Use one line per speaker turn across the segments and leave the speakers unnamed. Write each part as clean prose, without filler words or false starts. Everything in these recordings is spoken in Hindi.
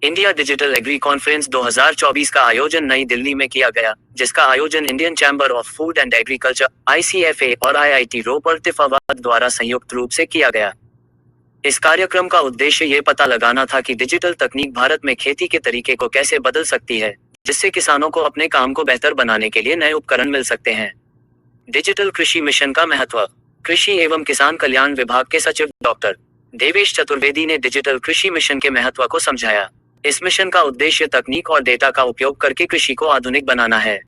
इंडिया डिजिटल एग्री कॉन्फ्रेंस 2024 का आयोजन नई दिल्ली में किया गया, जिसका आयोजन Indian chamber of food and agriculture (ICFA) और IIT रोपर तिफावत द्वारा संयुक्त रूप से किया गया। इस कार्यक्रम का उद्देश्य ये पता लगाना था कि डिजिटल तकनीक भारत में खेती के तरीके को कैसे बदल सकती है, जिससे किसानों को अपने काम को बेहतर बनाने के लिए नए उपकरण मिल सकते हैं। डिजिटल कृषि मिशन का महत्व। कृषि एवं किसान कल्याण विभाग के सचिव डॉक्टर देवेश चतुर्वेदी ने डिजिटल कृषि मिशन के महत्व को समझाया। इस मिशन का उद्देश्य तकनीक और डेटा का उपयोग करके कृषि को आधुनिक बनाना है।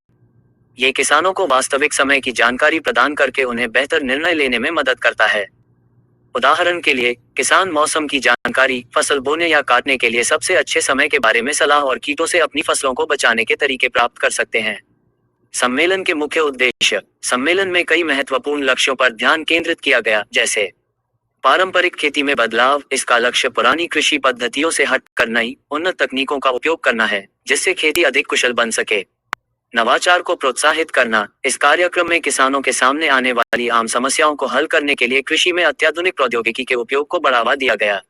ये किसानों को वास्तविक समय की जानकारी प्रदान करके उन्हें बेहतर निर्णय लेने में मदद करता है। उदाहरण के लिए, किसान मौसम की जानकारी, फसल बोने या काटने के लिए सबसे अच्छे समय के बारे में सलाह और कीटों से अपनी फसलों को बचाने के तरीके प्राप्त कर सकते हैं। सम्मेलन के मुख्य उद्देश्य। सम्मेलन में कई महत्वपूर्ण लक्ष्यों पर ध्यान केंद्रित किया गया, जैसे पारंपरिक खेती में बदलाव। इसका लक्ष्य पुरानी कृषि पद्धतियों से हटकर नई, उन्नत तकनीकों का उपयोग करना है, जिससे खेती अधिक कुशल बन सके। नवाचार को प्रोत्साहित करना। इस कार्यक्रम में किसानों के सामने आने वाली आम समस्याओं को हल करने के लिए कृषि में अत्याधुनिक प्रौद्योगिकी के उपयोग को बढ़ावा दिया गया।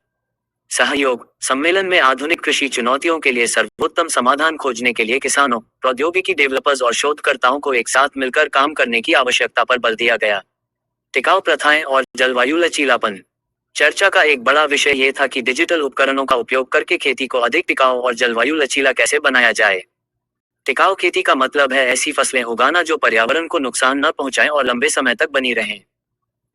सहयोग। सम्मेलन में आधुनिक कृषि चुनौतियों के लिए सर्वोत्तम समाधान खोजने के लिए किसानों, प्रौद्योगिकी डेवलपर्स और शोधकर्ताओं को एक साथ मिलकर काम करने की आवश्यकता पर बल दिया गया। टिकाऊ प्रथाएं और जलवायु लचीलापन। चर्चा का एक बड़ा विषय ये था कि डिजिटल उपकरणों का उपयोग करके खेती को अधिक टिकाऊ और जलवायु लचीला कैसे बनाया जाए। टिकाऊ खेती का मतलब है ऐसी फसलें उगाना जो पर्यावरण को नुकसान न पहुंचाएं और लंबे समय तक बनी रहें।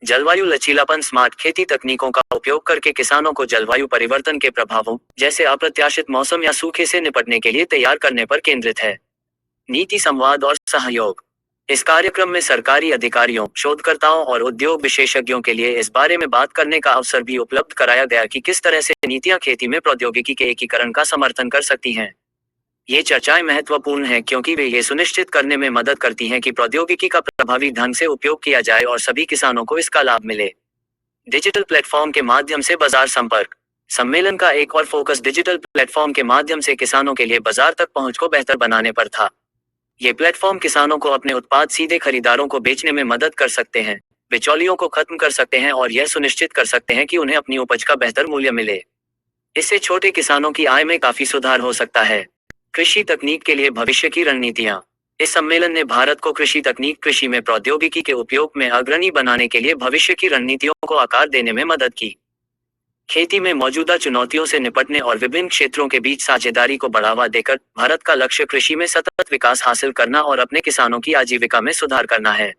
जलवायु लचीलापन स्मार्ट खेती तकनीकों का उपयोग करके किसानों को जलवायु परिवर्तन के प्रभावों, जैसे अप्रत्याशित मौसम या सूखे से निपटने के लिए तैयार करने पर केंद्रित है। नीति संवाद और सहयोग। इस कार्यक्रम में सरकारी अधिकारियों, शोधकर्ताओं और उद्योग विशेषज्ञों के लिए इस बारे में बात करने का अवसर भी उपलब्ध कराया गया कि किस तरह से नीतियां खेती में प्रौद्योगिकी के एकीकरण का समर्थन कर सकती हैं। ये चर्चाएं महत्वपूर्ण हैं क्योंकि वे ये सुनिश्चित करने में मदद करती हैं कि प्रौद्योगिकी का प्रभावी ढंग से उपयोग किया जाए और सभी किसानों को इसका लाभ मिले। डिजिटल प्लेटफॉर्म के माध्यम से बाजार संपर्क। सम्मेलन का एक और फोकस डिजिटल प्लेटफॉर्म के माध्यम से किसानों के लिए बाजार तक पहुंच को बेहतर बनाने पर था। ये प्लेटफॉर्म किसानों को अपने उत्पाद सीधे खरीदारों को बेचने में मदद कर सकते हैं, बिचौलियों को खत्म कर सकते हैं और यह सुनिश्चित कर सकते हैं कि उन्हें अपनी उपज का बेहतर मूल्य मिले। इससे छोटे किसानों की आय में काफी सुधार हो सकता है। कृषि तकनीक के लिए भविष्य की रणनीतियां। इस सम्मेलन ने भारत को कृषि तकनीक, कृषि में प्रौद्योगिकी के उपयोग में अग्रणी बनाने के लिए भविष्य की रणनीतियों को आकार देने में मदद की। खेती में मौजूदा चुनौतियों से निपटने और विभिन्न क्षेत्रों के बीच साझेदारी को बढ़ावा देकर भारत का लक्ष्य कृषि में सतत विकास हासिल करना और अपने किसानों की आजीविका में सुधार करना है।